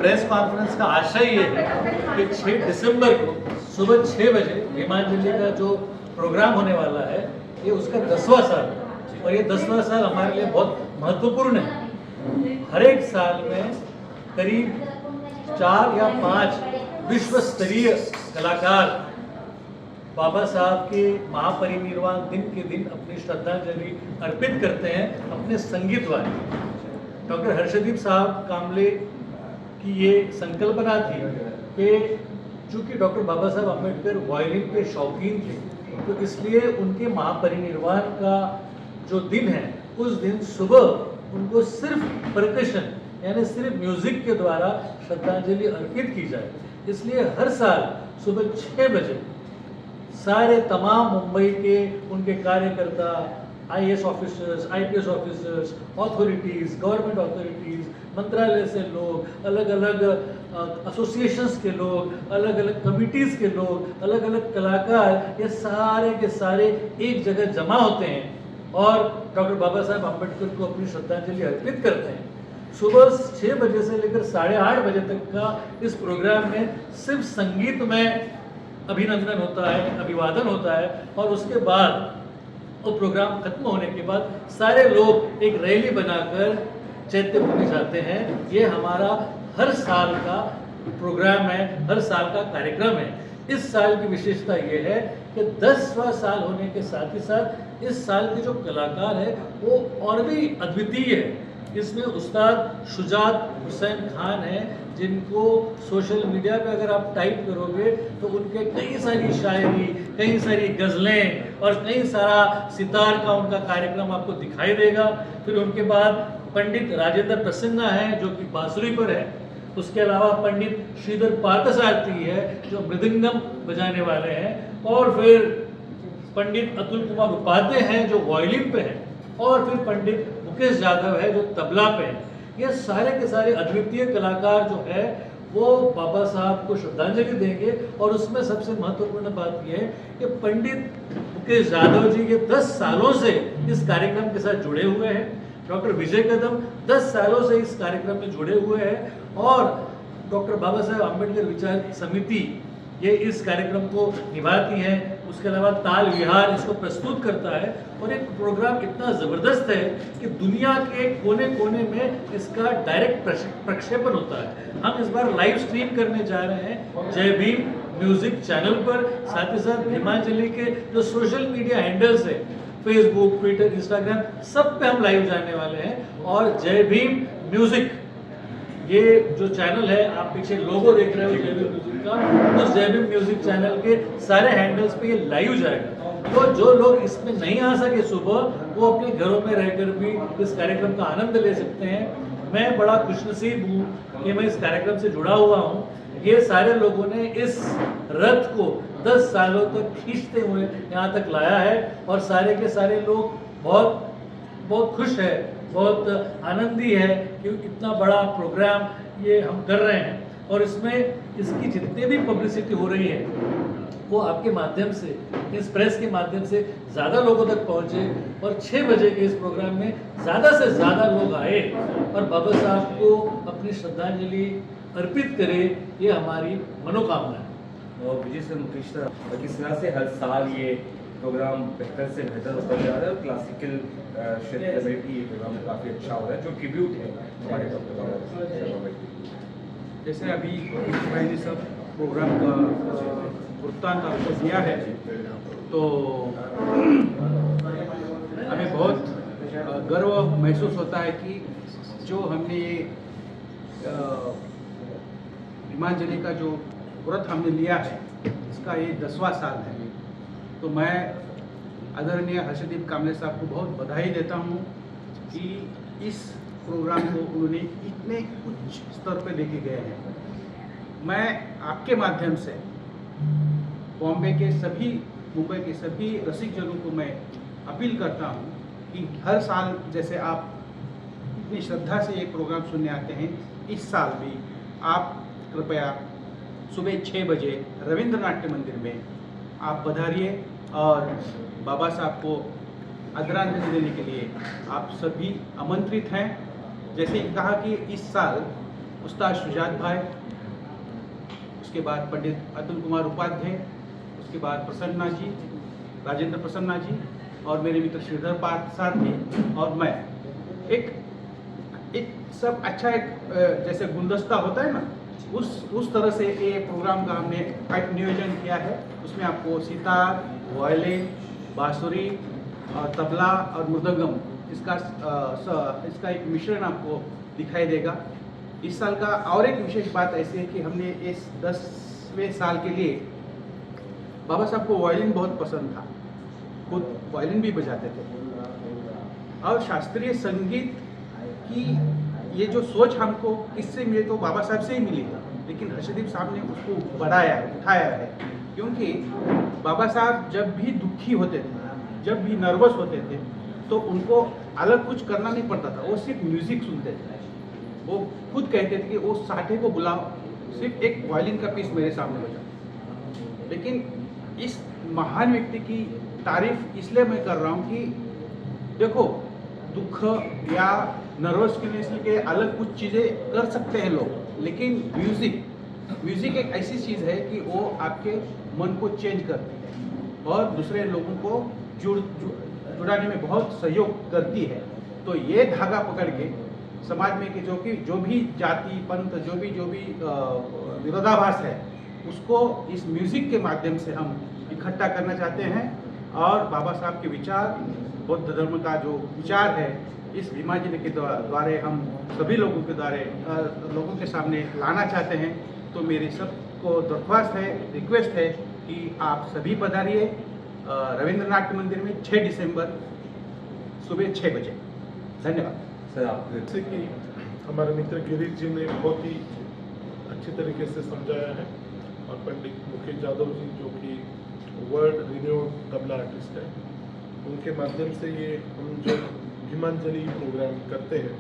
Press conference का आशय ये है कि 6 दिसंबर को सुबह 6 बजे भीमांजलि का जो प्रोग्राम होने वाला है ये उसका 10वां साल है और ये 10वां साल हमारे लिए बहुत महत्वपूर्ण है। हर एक साल में करीब 4 या 5 विश्व स्तरीय कलाकार बाबा साहब के महापरिनिर्वाण दिन के दिन अपनी श्रद्धांजलि अर्पित करते हैं अपने संगीत द्वारा। डॉक्टर हर्षदीप साहब कामले की ये संकल्पना थी कि चूंकि डॉक्टर बाबा साहब अम्बेडकर वायलिन के शौकीन थे तो इसलिए उनके महापरिनिर्वाण का जो दिन है उस दिन सुबह उनको सिर्फ परकशन यानी सिर्फ म्यूजिक के द्वारा श्रद्धांजलि अर्पित की जाए। इसलिए हर साल सुबह 6 बजे सारे तमाम मुंबई के उनके कार्यकर्ता, IAS officers, IPS officers, authorities, government authorities, मंत्रालय से लोग, अलग अलग एसोसिएशंस के लोग, अलग अलग कमिटीज़ के लोग, अलग अलग कलाकार, ये सारे के सारे एक जगह जमा होते हैं और डॉक्टर बाबा साहब अम्बेडकर को अपनी श्रद्धांजलि अर्पित करते हैं। सुबह 6 बजे से लेकर 8:30 बजे तक का इस प्रोग्राम में सिर्फ संगीत में अभिनंदन होता है, अभिवादन होता है और उसके बाद वो प्रोग्राम खत्म होने के बाद सारे लोग एक रैली बनाकर चैत्य भूमि जाते हैं। ये हमारा हर साल का प्रोग्राम है, हर साल का कार्यक्रम है। इस साल की विशेषता ये है कि 10वां साल होने के साथ ही साथ इस साल के जो कलाकार है वो और भी अद्वितीय है। इसमें उस्ताद शुजात हुसैन खान हैं जिनको सोशल मीडिया पे अगर आप टाइप करोगे तो उनके कई सारी शायरी, कई सारी गज़लें और कई सारा सितार का उनका कार्यक्रम आपको दिखाई देगा। फिर उनके बाद पंडित राजेंद्र प्रसन्ना है जो कि बांसुरी पर है। उसके अलावा पंडित श्रीधर पार्थसारथी है जो मृदंगम बजाने वाले हैं और फिर पंडित अतुल कुमार उपाध्याय हैं जो वायलिन पे हैं और फिर पंडित मुकेश यादव है जो तबला पे है। ये सारे के सारे अद्वितीय कलाकार जो है वो बाबा साहब को श्रद्धांजलि देंगे और उसमें सबसे महत्वपूर्ण बात यह है कि पंडित मुकेश यादव जी ये 10 सालों से इस कार्यक्रम के साथ जुड़े हुए हैं। डॉक्टर विजय कदम 10 सालों से इस कार्यक्रम में जुड़े हुए हैं और डॉक्टर बाबा साहब अम्बेडकर विचार समिति ये इस कार्यक्रम को निभाती है। उसके अलावा ताल विहार इसको प्रस्तुत करता है और एक प्रोग्राम इतना ज़बरदस्त है कि दुनिया के कोने कोने में इसका डायरेक्ट प्रक्षेपण होता है। हम इस बार लाइव स्ट्रीम करने जा रहे हैं जय भीम म्यूजिक चैनल पर, साथ ही साथ भीमांजलि के जो सोशल मीडिया हैंडल्स है फेसबुक, ट्विटर, इंस्टाग्राम सब पे हम लाइव जाने वाले हैं। और जय भीम म्यूजिक ये जो चैनल है आप पीछे लोगो देख रहे हो जय भीम म्यूजिक का, उस जय भीम म्यूजिक चैनल के सारे हैंडल्स पे ये लाइव जाएगा। तो जो लोग इसमें नहीं आ सके सुबह वो अपने घरों में रहकर भी इस कार्यक्रम का आनंद ले सकते हैं। मैं बड़ा खुशनसीब हूँ कि मैं इस कार्यक्रम से जुड़ा हुआ हूँ। ये सारे लोगों ने इस रथ को 10 सालों तक खींचते हुए यहाँ तक लाया है और सारे के सारे लोग बहुत बहुत खुश है, बहुत आनंदी है कि इतना बड़ा प्रोग्राम ये हम कर रहे हैं और इसमें इसकी जितनी भी पब्लिसिटी हो रही है वो आपके माध्यम से, इस प्रेस के माध्यम से ज़्यादा लोगों तक पहुँचे और 6 बजे के इस प्रोग्राम में ज़्यादा से ज़्यादा लोग आए और बाबा साहब को अपनी श्रद्धांजलि अर्पित करें, ये हमारी मनोकामना है। और विजय सर मुकेश किस तरह से हर साल ये प्रोग्राम बेहतर से बेहतर होता जा रहा है और क्लासिकल क्षेत्र में भी ये प्रोग्राम काफ़ी अच्छा हो रहा है जो ट्रिब्यूट है हमारे डॉक्टर बाबा साहब। जैसे अभी भाई ने सब प्रोग्राम का वृत्तांत आपको दिया है तो हमें बहुत गर्व महसूस होता है कि जो हमने ये भीमांजलि का जो व्रत हमने लिया है इसका ये 10वां साल है। तो मैं आदरणीय हर्षदीप कामले साहब को बहुत बधाई देता हूँ कि इस प्रोग्राम को उन्होंने इतने उच्च स्तर पर लेके गए हैं। मैं आपके माध्यम से बॉम्बे के सभी, मुंबई के सभी रसिक जनों को मैं अपील करता हूँ कि हर साल जैसे आप इतनी श्रद्धा से एक प्रोग्राम सुनने आते हैं, इस साल भी आप कृपया सुबह 6 बजे रविंद्र नाट्य मंदिर में आप पधारिए और बाबा साहब को आदरांजलि देने के लिए आप सभी आमंत्रित हैं। जैसे कहा कि इस साल उस्ताद शुजात भाई, उसके बाद पंडित अतुल कुमार उपाध्याय, उसके बाद प्रसन्ना जी, राजेंद्र प्रसन्ना जी और मेरे मित्र श्रीधर प्रसाद जी और मैं एक सब अच्छा एक जैसे गुलदस्ता होता है ना, उस तरह से ये प्रोग्राम का हमने एक नियोजन किया है। उसमें आपको सितार, वायलिन, बांसुरी और तबला और मृदंगम इसका एक मिश्रण आपको दिखाई देगा। इस साल का और एक विशेष बात ऐसी है कि हमने इस 10वें साल के लिए, बाबा साहब को वायलिन बहुत पसंद था, खुद वायलिन भी बजाते थे और शास्त्रीय संगीत की ये जो सोच हमको किससे मिले तो बाबा साहब से ही मिली, लेकिन हर्षदीप साहब ने उसको बढ़ाया, उठाया है। क्योंकि बाबा साहब जब भी दुखी होते थे, जब भी नर्वस होते थे, तो उनको अलग कुछ करना नहीं पड़ता था, वो सिर्फ म्यूजिक सुनते थे। वो खुद कहते थे कि वो साठे को बुलाओ, सिर्फ एक वायलिन का पीस मेरे सामने बजाओ। लेकिन इस महान व्यक्ति की तारीफ इसलिए मैं कर रहा हूँ कि देखो, दुख या नर्वस के अलग कुछ चीज़ें कर सकते हैं लोग, लेकिन म्यूज़िक एक ऐसी चीज़ है कि वो आपके मन को चेंज करती है और दूसरे लोगों को जुड़ाने में बहुत सहयोग करती है। तो ये धागा पकड़ के समाज में कि जो भी जाति पंथ जो भी विरोधाभास है, उसको इस म्यूज़िक के माध्यम से हम इकट्ठा करना चाहते हैं। और बाबा साहब के विचार, बौद्ध धर्म का जो विचार है, इस भीमांजलि के द्वारा हम सभी लोगों के सामने लाना चाहते हैं। तो मेरी सबको दरख्वास्त है, रिक्वेस्ट है कि आप सभी पधारिए रविंद्र नाट्य मंदिर में 6 दिसंबर सुबह 6 बजे। धन्यवाद सर। आप जैसे कि हमारे मित्र गिरीश जी ने बहुत ही अच्छी तरीके से समझाया है, और पंडित मुकेश यादव जी जो कि वर्ल्ड रिन्यूड तबला आर्टिस्ट है, उनके माध्यम से ये हम जो भीमांजलि प्रोग्राम करते हैं,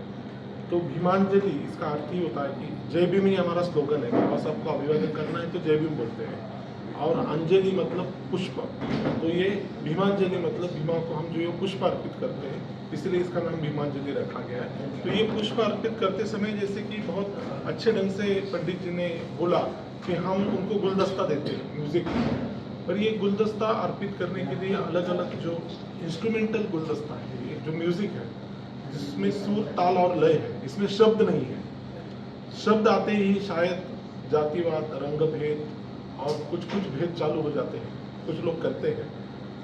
तो भीमांजलि इसका अर्थ ही होता है कि जय भीम ही हमारा स्लोगन है। बाबा साहब को अभिवादन करना है तो जय भीम बोलते हैं, और अंजलि मतलब पुष्प, तो ये भीमांजलि मतलब भीमा को हम जो ये पुष्प अर्पित करते हैं, इसलिए इसका नाम भीमांजलि रखा गया है। तो ये पुष्प अर्पित करते समय जैसे कि बहुत अच्छे ढंग से पंडित जी ने बोला कि हम उनको गुलदस्ता देते हैं म्यूजिक, पर ये गुलदस्ता अर्पित करने के लिए अलग अलग जो इंस्ट्रूमेंटल गुलदस्ता है, ये जो म्यूजिक है जिसमें सुर, ताल और लय है, इसमें शब्द नहीं है। शब्द आते ही शायद जातिवाद, रंगभेद और कुछ भेद चालू हो जाते हैं, कुछ लोग करते हैं।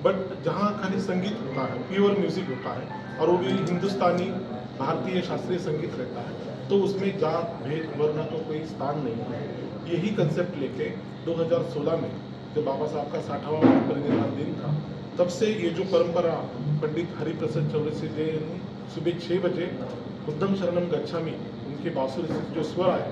बट जहाँ खाली संगीत होता है, प्योर म्यूजिक होता है, और वो भी हिंदुस्तानी भारतीय शास्त्रीय संगीत रहता है, तो उसमें जात भेद वर्ण का कोई स्थान नहीं है। यही कंसेप्ट लेके 2016 में जब बाबा साहब का 60वां परिनिर्वाण दिन था, तब से ये जो परंपरा पंडित हरिप्रसाद चौरसिया जी ने सुबह 6 बजे उद्धम शरणम गच्छामि उनके बांसुरी से जो स्वर आए,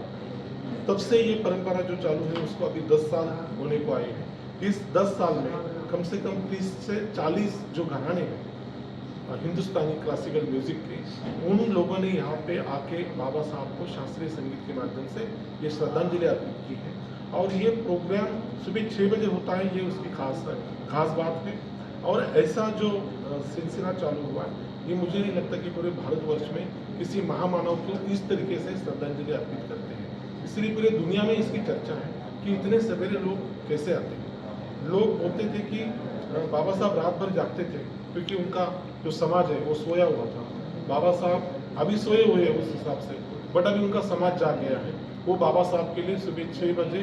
तब से ये परंपरा जो चालू है उसको अभी 10 साल होने को आए हैं। इस 10 साल में कम से कम 30 से 40 जो घराने हैं हिंदुस्तानी क्लासिकल म्यूजिक के, उन लोगों ने यहाँ पे आके बाबा साहब को शास्त्रीय संगीत के माध्यम से ये श्रद्धांजलि अर्पित की है। और ये प्रोग्राम सुबह 6 बजे होता है, ये उसकी खास बात है। और ऐसा जो सिलसिला चालू हुआ है, ये मुझे नहीं लगता कि पूरे भारतवर्ष में किसी महामानव को इस तरीके से श्रद्धांजलि अर्पित करते हैं। इसलिए पूरे दुनिया में इसकी चर्चा है कि इतने सवेरे लोग कैसे आते हैं। लोग बोलते थे कि बाबा साहब रात भर जागते थे क्योंकि उनका जो समाज है वो सोया हुआ था। बाबा साहब अभी सोए हुए हैं उस हिसाब से, बट अभी उनका समाज जाग गया है। वो बाबा साहब के लिए सुबह 6 बजे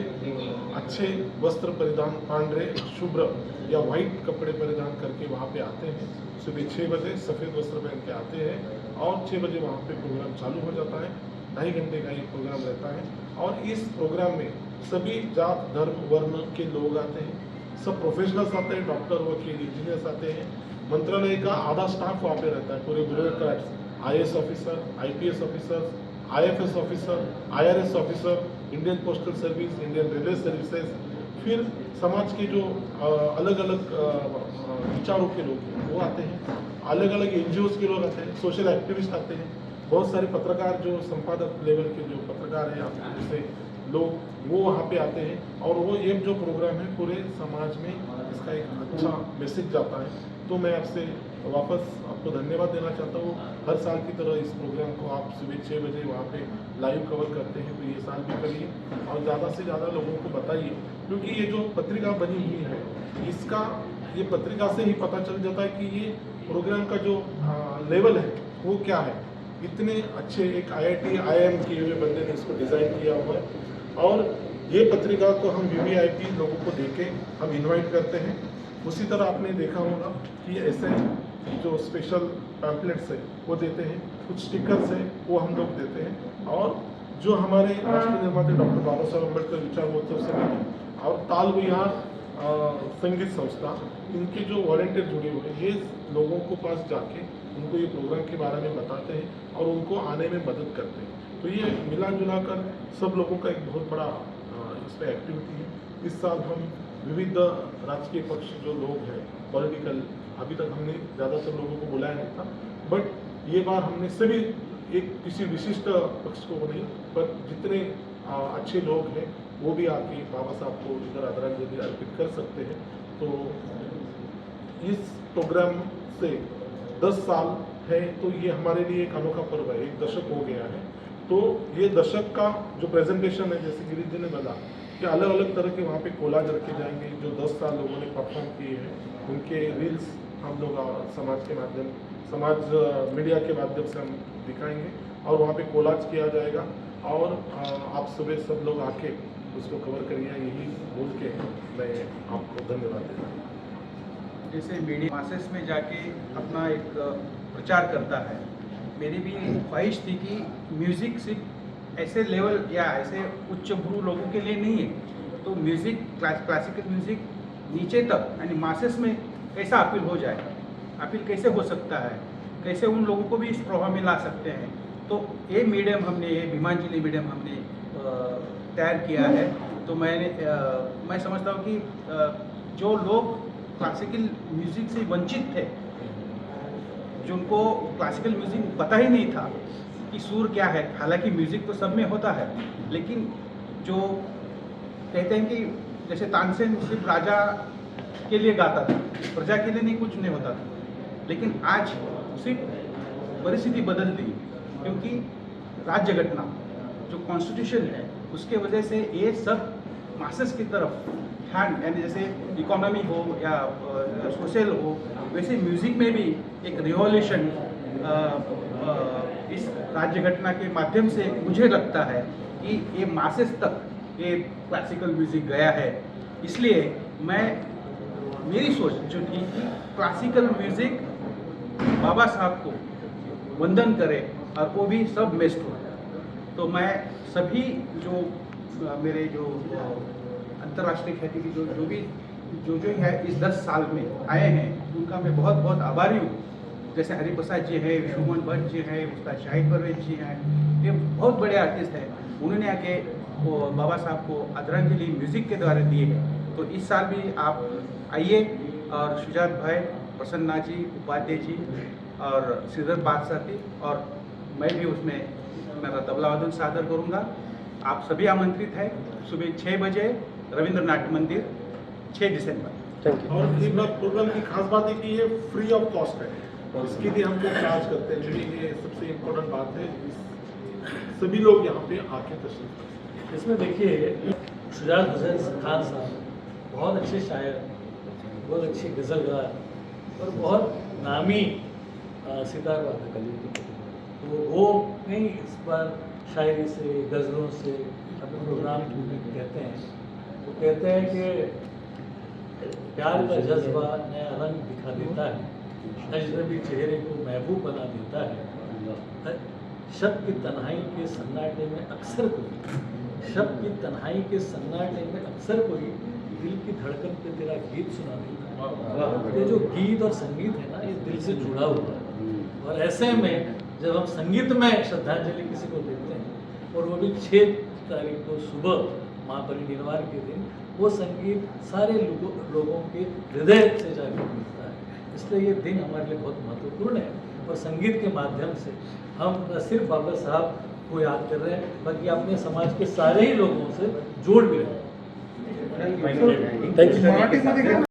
अच्छे वस्त्र परिधान, पांढरे शुभ्र या वाइट कपड़े परिधान करके वहाँ पे आते हैं। सुबह 6 बजे सफ़ेद वस्त्र पहन के आते हैं और 6 बजे वहाँ पे प्रोग्राम चालू हो जाता है। 2.5 घंटे का ये प्रोग्राम रहता है, और इस प्रोग्राम में सभी जात धर्म वर्ण के लोग आते हैं, सब प्रोफेशनल्स आते हैं, डॉक्टर वकील इंजीनियर्स आते हैं। मंत्रालय का आधा स्टाफ वहाँ पे रहता है, पूरे bureaucrats, IAS officer, IPS officer, IFS officer, IRS officer, Indian postal service, Indian railway services, फिर समाज के जो अलग अलग विचारों के लोग हैं वो आते हैं, अलग अलग NGOs के लोग आते हैं, सोशल एक्टिविस्ट आते हैं, बहुत सारे पत्रकार जो संपादक लेवल के जो पत्रकार हैं जैसे लोग वो वहाँ पे आते हैं। और वो ये जो प्रोग्राम है पूरे समाज में इसका एक अच्छा मैसेज जाता है। तो मैं आपसे वापस आपको धन्यवाद देना चाहता हूँ। हर साल की तरह इस प्रोग्राम को आप सुबह 6 बजे वहाँ पे लाइव कवर करते हैं, तो ये साल भी करिए और ज़्यादा से ज़्यादा लोगों को बताइए, क्योंकि ये जो पत्रिका बनी हुई है इसका ये पत्रिका से ही पता चल जाता है कि ये प्रोग्राम का जो लेवल है वो क्या है। इतने अच्छे एक IIT IIM किए हुए बंदे ने इसको डिज़ाइन किया हुआ है और ये पत्रिका को हम VVIP लोगों को देके हम इनवाइट करते हैं। उसी तरह आपने देखा होगा कि ऐसे जो स्पेशल पैम्पलेट्स है वो देते हैं, कुछ स्टिकर्स है वो हम लोग देते हैं, और जो हमारे राष्ट्र निर्माता डॉक्टर बाबा साहब अम्बेडकर विचार महोत्सव समिति और ताल विहार संगीत संस्था, इनके जो वॉलंटियर जुड़े हुए हैं ये लोगों को पास जाके उनको ये प्रोग्राम के बारे में बताते हैं और उनको आने में मदद करते हैं। तो ये मिला जुला कर सब लोगों का एक बहुत बड़ा इसमें एक्टिविटी है। इस साल हम विविध राजकीय पक्ष जो लोग हैं पॉलिटिकल, अभी तक हमने ज़्यादातर लोगों को बुलाया नहीं था, बट ये बार हमने सभी एक किसी विशिष्ट पक्ष को नहीं पर जितने अच्छे लोग हैं वो भी आके बाबा साहब को इधर आदरांजलि अर्पित कर सकते हैं। तो इस प्रोग्राम से 10 साल है तो ये हमारे लिए एक अनोखा पर्व है, एक दशक हो गया है। तो ये दशक का जो प्रेजेंटेशन है, जैसे गिरीश जी ने बोला कि अलग अलग तरह के वहाँ पे कोलाज रखे जाएंगे जो 10 साल लोगों ने परफॉर्म किए हैं, उनके रील्स हम लोग समाज मीडिया के माध्यम से हम दिखाएंगे और वहाँ पे कोलाज किया जाएगा और आप सुबह सब लोग आके उसको कवर करिए, यही बोल के मैं आपको धन्यवाद देता हूँ। जैसे मीडिया मासेस में जाके अपना एक प्रचार करता है, मेरी भी ख्वाहिश थी कि म्यूज़िक सिर्फ ऐसे लेवल या ऐसे उच्च भ्रू लोगों के लिए नहीं है, तो म्यूज़िक क्लासिकल म्यूज़िक नीचे तक यानी मासेस में कैसा अपील हो जाए, अपील कैसे हो सकता है, कैसे उन लोगों को भी इस प्रभाव में ला सकते हैं। तो ये मीडियम हमने, ये भीमांजलि मीडियम हमने तैयार किया है। तो मैं समझता हूँ कि जो लोग क्लासिकल म्यूज़िक से वंचित थे, जिनको क्लासिकल म्यूज़िक पता ही नहीं था कि सुर क्या है, हालांकि म्यूज़िक तो सब में होता है, लेकिन जो कहते हैं कि जैसे तानसेन सिर्फ राजा के लिए गाता था, प्रजा के लिए नहीं, कुछ नहीं होता था, लेकिन आज सिर्फ परिस्थिति बदल दी, क्योंकि राज्य घटना जो कॉन्स्टिट्यूशन है उसके वजह से ये सब मासेस की तरफ ध्यान, यानी जैसे इकोनॉमी हो या सोशल हो, वैसे म्यूज़िक में भी एक रिवॉल्यूशन इस राज्य घटना के माध्यम से मुझे लगता है कि ये मासेस तक ये क्लासिकल म्यूज़िक गया है। इसलिए मेरी सोच जो थी कि क्लासिकल म्यूज़िक बाबा साहब को वंदन करे और वो भी सब मेस्ट हो। तो मैं सभी जो मेरे जो अंतर्राष्ट्रीय ख्याति की जो है इस 10 साल में आए हैं, उनका मैं बहुत बहुत आभारी हूँ। जैसे हरिप्रसाद जी है, विष्णुमोहन भट्ट जी हैं, उस्ताद शाहिद परवेज जी हैं, ये बहुत बड़े आर्टिस्ट हैं, उन्होंने आके वो बाबा साहब को आदरांजलि म्यूज़िक के द्वारा दिए हैं। तो इस साल भी आप आइए और शुजात भाई, प्रसन्ना जी, उपाध्याय जी और श्रीधर बादशाह, और मैं भी उसमें मेरा तबला वादन सादर करूँगा। आप सभी आमंत्रित हैं, सुबह 6 बजे रविंद्र नाट्य मंदिर, 6 दिसंबर। और एक बात प्रोग्राम की खास बात है कि ये फ्री ऑफ कॉस्ट है, इसके लिए हम लोग चार्ज करते हैं, क्योंकि ये सबसे इम्पोर्टेंट बात है, सभी लोग यहाँ पे आके तशरीफ रखते हैं। इसमें देखिए शुजात हुसैन खान साहब बहुत अच्छे शायर, बहुत अच्छे गज़लगार और बहुत नामी सितार वादक, तो वो नहीं इस बार शायरी से, गज़लों से अपने प्रोग्राम कहते हैं। वो कहते हैं कि प्यार का जज्बा नया रंग दिखा देता है, अजनबी चेहरे को महबूब बना देता है, शब की तन्हाई के सन्नाटे में अक्सर कोई दिल की धड़कन पे तेरा गीत सुना देता है। ये जो गीत और संगीत है ना, ये दिल से जुड़ा हुआ है, और ऐसे में जब हम संगीत में श्रद्धांजलि किसी को देते हैं, और वो भी 6 तारीख को सुबह माँ परिनिर्वाण के दिन, वो संगीत सारे लोगों के हृदय से जाकर मिलता है। इसलिए ये दिन हमारे लिए बहुत महत्वपूर्ण है, और संगीत के माध्यम से हम न सिर्फ बाबा साहब को याद कर रहे हैं, बल्कि अपने समाज के सारे ही लोगों से जोड़ भी रहे हैं। Thank you.